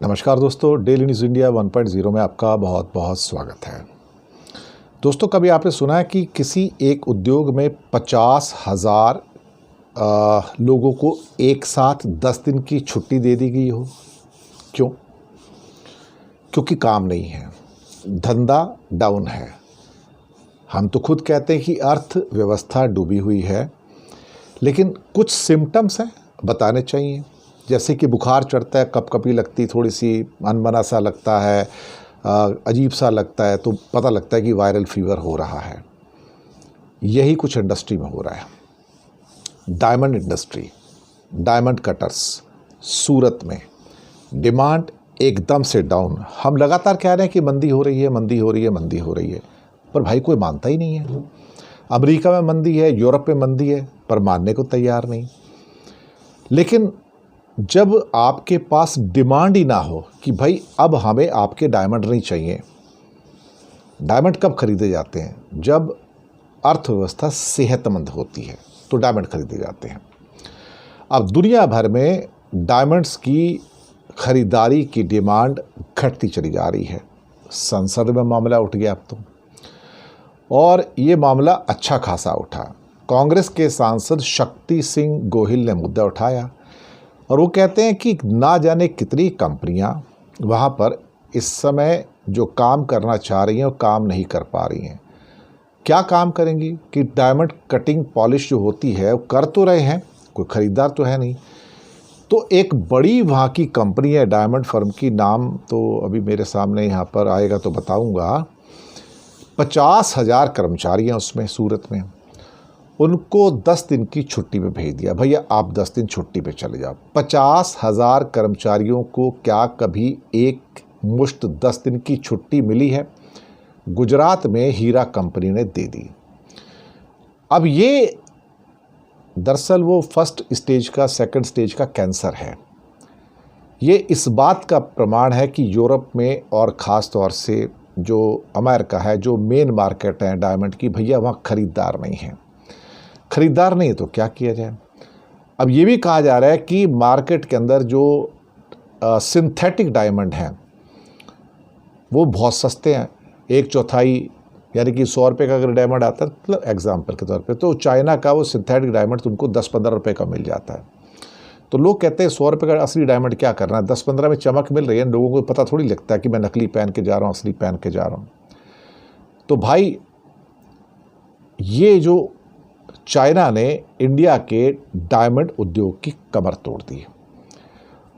नमस्कार दोस्तों, daily news India 1.0 में आपका बहुत बहुत स्वागत है। दोस्तों, कभी आपने सुना है कि किसी एक उद्योग में 50,000 लोगों को एक साथ 10 दिन की छुट्टी दे दी गई हो? क्यों? क्योंकि काम नहीं है, धंधा डाउन है। हम तो खुद कहते हैं कि अर्थव्यवस्था डूबी हुई है, लेकिन कुछ सिम्टम्स हैं, बताने चाहिए। जैसे कि बुखार चढ़ता है, कपकपी लगती, थोड़ी सी अनबना सा लगता है, अजीब सा लगता है, तो पता लगता है कि वायरल फीवर हो रहा है। यही कुछ इंडस्ट्री में हो रहा है। डायमंड इंडस्ट्री, डायमंड कटर्स सूरत में डिमांड एकदम से डाउन। हम लगातार कह रहे हैं कि मंदी हो रही है, मंदी हो रही है, मंदी हो रही है, पर भाई कोई मानता ही नहीं है। अमेरिका में मंदी है, यूरोप में मंदी है, पर मानने को तैयार नहीं। लेकिन जब आपके पास डिमांड ही ना हो कि भाई अब हमें आपके डायमंड नहीं चाहिए। डायमंड कब खरीदे जाते हैं? जब अर्थव्यवस्था सेहतमंद होती है तो डायमंड खरीदे जाते हैं। अब दुनिया भर में डायमंड्स की खरीदारी की डिमांड घटती चली जा रही है। संसद में मामला उठ गया अब तो, और ये मामला अच्छा खासा उठा। कांग्रेस के सांसद शक्ति सिंह गोहिल ने मुद्दा उठाया और वो कहते हैं कि ना जाने कितनी कंपनियां वहाँ पर इस समय जो काम करना चाह रही हैं वो काम नहीं कर पा रही हैं। क्या काम करेंगी कि डायमंड कटिंग पॉलिश जो होती है वो कर तो रहे हैं, कोई ख़रीदार तो है नहीं। तो एक बड़ी वहाँ की कंपनी है डायमंड फर्म की, नाम तो अभी मेरे सामने यहाँ पर आएगा तो बताऊँगा। 50,000 कर्मचारी हैं उसमें, सूरत में। उनको 10 दिन की छुट्टी पे भेज दिया, भैया आप 10 दिन छुट्टी पे चले जाओ। 50,000 कर्मचारियों को क्या कभी एक मुश्त 10 दिन की छुट्टी मिली है? गुजरात में हीरा कंपनी ने दे दी। अब ये दरअसल वो फर्स्ट स्टेज का, सेकंड स्टेज का कैंसर है। ये इस बात का प्रमाण है कि यूरोप में और ख़ास तौर से जो अमेरिका है, जो मेन मार्केट है डायमंड की, भैया वहाँ ख़रीदार नहीं है। ख़रीदार नहीं है तो क्या किया जाए? अब ये भी कहा जा रहा है कि मार्केट के अंदर जो सिंथेटिक डायमंड हैं वो बहुत सस्ते हैं। 1/4 यानी कि 100 रुपये का अगर डायमंड आता है, मतलब एग्जाम्पल के तौर पे, तो चाइना का वो सिंथेटिक डायमंड तुमको 10-15 रुपये का मिल जाता है। तो लोग कहते हैं 100 रुपये का असली डायमंड क्या करना है, 10-15 में चमक मिल रही है, लोगों को पता थोड़ी लगता है कि मैं नकली पहन के जा रहा हूँ, असली पहन के जा रहा हूँ। तो भाई ये जो चाइना ने इंडिया के डायमंड उद्योग की कमर तोड़ दी।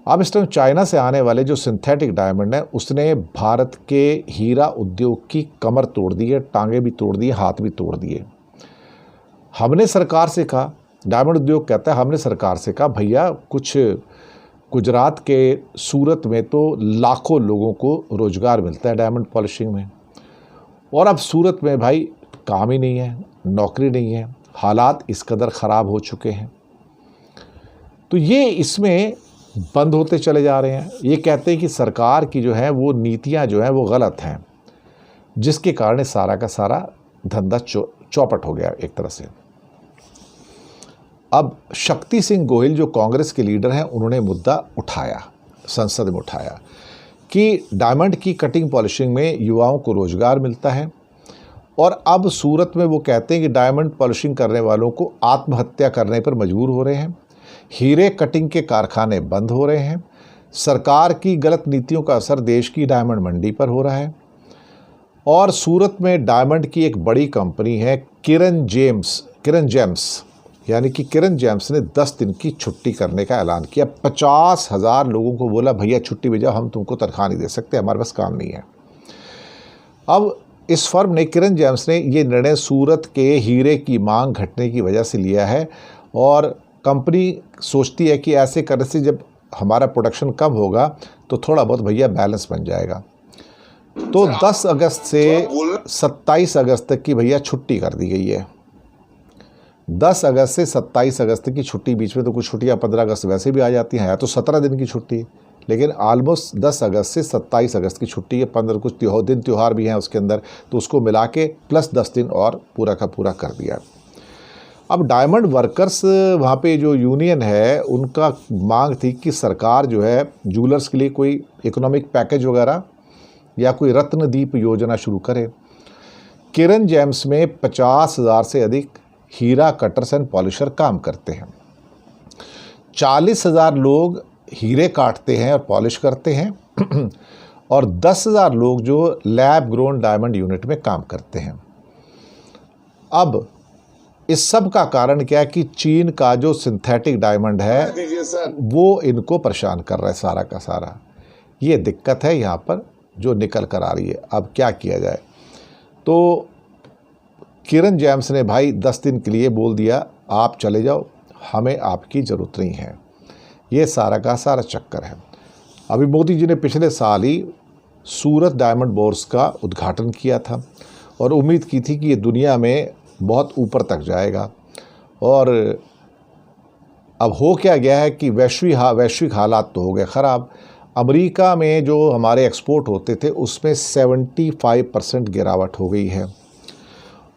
अब इस टाइम चाइना से आने वाले जो सिंथेटिक डायमंड है उसने भारत के हीरा उद्योग की कमर तोड़ दी है, टांगे भी तोड़ दी, हाथ भी तोड़ दिए। हमने सरकार से कहा, डायमंड उद्योग कहता है हमने सरकार से कहा, भैया कुछ गुजरात के सूरत में तो लाखों लोगों को रोजगार मिलता है डायमंड पॉलिशिंग में, और अब सूरत में भाई काम ही नहीं है, नौकरी नहीं है, हालात इस कदर ख़राब हो चुके हैं। तो ये इसमें बंद होते चले जा रहे हैं। ये कहते हैं कि सरकार की जो है वो नीतियां जो हैं वो गलत हैं, जिसके कारण सारा का सारा धंधा चौपट हो गया एक तरह से। अब शक्ति सिंह गोहिल जो कांग्रेस के लीडर हैं, उन्होंने मुद्दा उठाया, संसद में उठाया कि डायमंड की कटिंग पॉलिशिंग में युवाओं को रोजगार मिलता है, और अब सूरत में वो कहते हैं कि डायमंड पॉलिशिंग करने वालों को आत्महत्या करने पर मजबूर हो रहे हैं। हीरे कटिंग के कारखाने बंद हो रहे हैं। सरकार की गलत नीतियों का असर देश की डायमंड मंडी पर हो रहा है। और सूरत में डायमंड की एक बड़ी कंपनी है किरण जेम्स, यानी कि किरण जेम्स ने 10 दिन की छुट्टी करने का ऐलान किया। 50,000 लोगों को बोला भैया छुट्टी भेजो, हम तुमको तनख्वाह नहीं दे सकते, हमारे पास काम नहीं है। अब इस फर्म ने, किरण जेम्स ने, ये निर्णय सूरत के हीरे की मांग घटने की वजह से लिया है, और कंपनी सोचती है कि ऐसे करने से जब हमारा प्रोडक्शन कम होगा तो थोड़ा बहुत भैया बैलेंस बन जाएगा। तो 10 अगस्त से 27 अगस्त तक की भैया छुट्टी कर दी गई है। 10 अगस्त से 27 अगस्त की छुट्टी, बीच में तो कुछ छुट्टियाँ 15 अगस्त वैसे भी आ जाती हैं, या तो 17 दिन की छुट्टी, लेकिन ऑलमोस्ट 10 अगस्त से 27 अगस्त की छुट्टी है। 15 कुछ दिन त्यौहार भी हैं उसके अंदर, तो उसको मिला के प्लस 10 दिन और पूरा का पूरा कर दिया। अब डायमंड वर्कर्स वहाँ पे जो यूनियन है उनका मांग थी कि सरकार जो है जूलर्स के लिए कोई इकोनॉमिक पैकेज वगैरह या कोई रत्नदीप योजना शुरू करे। किरण जेम्स में 50,000 से अधिक हीरा कटर्स एंड पॉलिशर काम करते हैं। 40,000 लोग हीरे काटते हैं और पॉलिश करते हैं और 10,000 लोग जो लैब ग्रोन डायमंड यूनिट में काम करते हैं। अब इस सब का कारण क्या है कि चीन का जो सिंथेटिक डायमंड है वो इनको परेशान कर रहा है सारा का सारा। ये दिक्कत है यहाँ पर जो निकल कर आ रही है। अब क्या किया जाए? तो किरण जेम्स ने भाई 10 दिन के लिए बोल दिया आप चले जाओ, हमें आपकी ज़रूरत नहीं है। ये सारा का सारा चक्कर है। अभी मोदी जी ने पिछले साल ही सूरत डायमंड बोर्स का उद्घाटन किया था और उम्मीद की थी कि ये दुनिया में बहुत ऊपर तक जाएगा। और अब हो क्या गया है कि वैश्विक हालात तो हो गए ख़राब। अमेरिका में जो हमारे एक्सपोर्ट होते थे उसमें 75% गिरावट हो गई है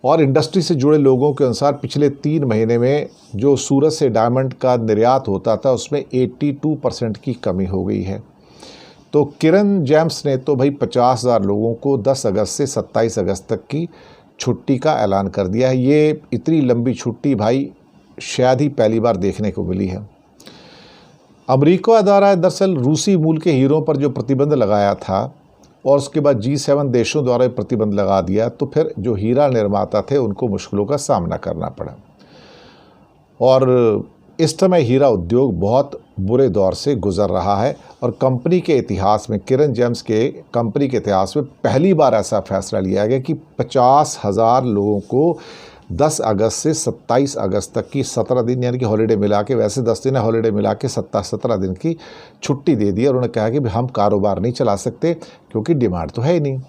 और इंडस्ट्री से जुड़े लोगों के अनुसार पिछले 3 महीने में जो सूरत से डायमंड का निर्यात होता था उसमें 82% की कमी हो गई है। तो किरण जेम्स ने तो भाई 50,000 लोगों को 10 अगस्त से 27 अगस्त तक की छुट्टी का ऐलान कर दिया है। ये इतनी लंबी छुट्टी भाई शायद ही पहली बार देखने को मिली है। अमेरिका द्वारा दरअसल रूसी मूल के हीरों पर जो प्रतिबंध लगाया था और उसके बाद G7 देशों द्वारा प्रतिबंध लगा दिया, तो फिर जो हीरा निर्माता थे उनको मुश्किलों का सामना करना पड़ा और इस समय हीरा उद्योग बहुत बुरे दौर से गुजर रहा है। और कंपनी के इतिहास में, किरण जेम्स के कंपनी के इतिहास में पहली बार ऐसा फैसला लिया गया कि 50,000 लोगों को 10 अगस्त से 27 अगस्त तक की 17 दिन यानी कि हॉलीडे मिला के, वैसे 10 दिन है, हॉलीडे मिला के 17 दिन की छुट्टी दे दी। और उन्होंने कहा कि हम कारोबार नहीं चला सकते क्योंकि डिमांड तो है ही नहीं।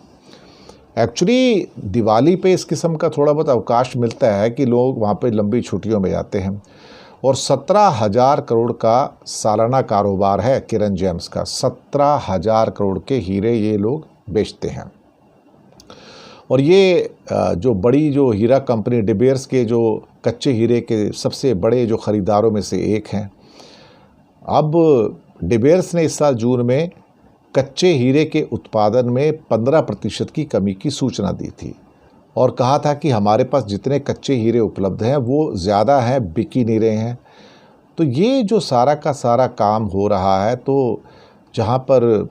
एक्चुअली दिवाली पे इस किस्म का थोड़ा बहुत अवकाश मिलता है कि लोग वहाँ पे लंबी छुट्टियों में जाते हैं। और 17,000 करोड़ का सालाना कारोबार है किरण जेम्स का। 17,000 करोड़ के हीरे ये लोग बेचते हैं। और ये जो बड़ी जो हीरा कंपनी डी बेयर्स के जो कच्चे हीरे के सबसे बड़े जो ख़रीदारों में से एक हैं। अब डी बेयर्स ने इस साल जून में कच्चे हीरे के उत्पादन में 15% की कमी की सूचना दी थी और कहा था कि हमारे पास जितने कच्चे हीरे उपलब्ध हैं वो ज़्यादा हैं, बिक ही नहीं रहे हैं। तो ये जो सारा का सारा काम हो रहा है, तो जहाँ पर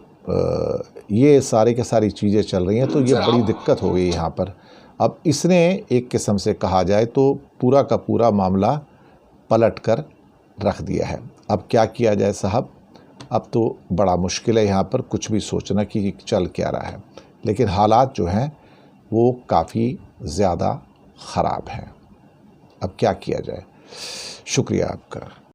ये सारी के सारी चीज़ें चल रही हैं, तो ये बड़ी दिक्कत हो गई यहाँ पर। अब इसने एक किस्म से कहा जाए तो पूरा का पूरा मामला पलट कर रख दिया है। अब क्या किया जाए साहब? अब तो बड़ा मुश्किल है यहाँ पर कुछ भी सोचना कि चल क्या रहा है। लेकिन हालात जो हैं वो काफ़ी ज़्यादा ख़राब हैं। अब क्या किया जाए? शुक्रिया आपका।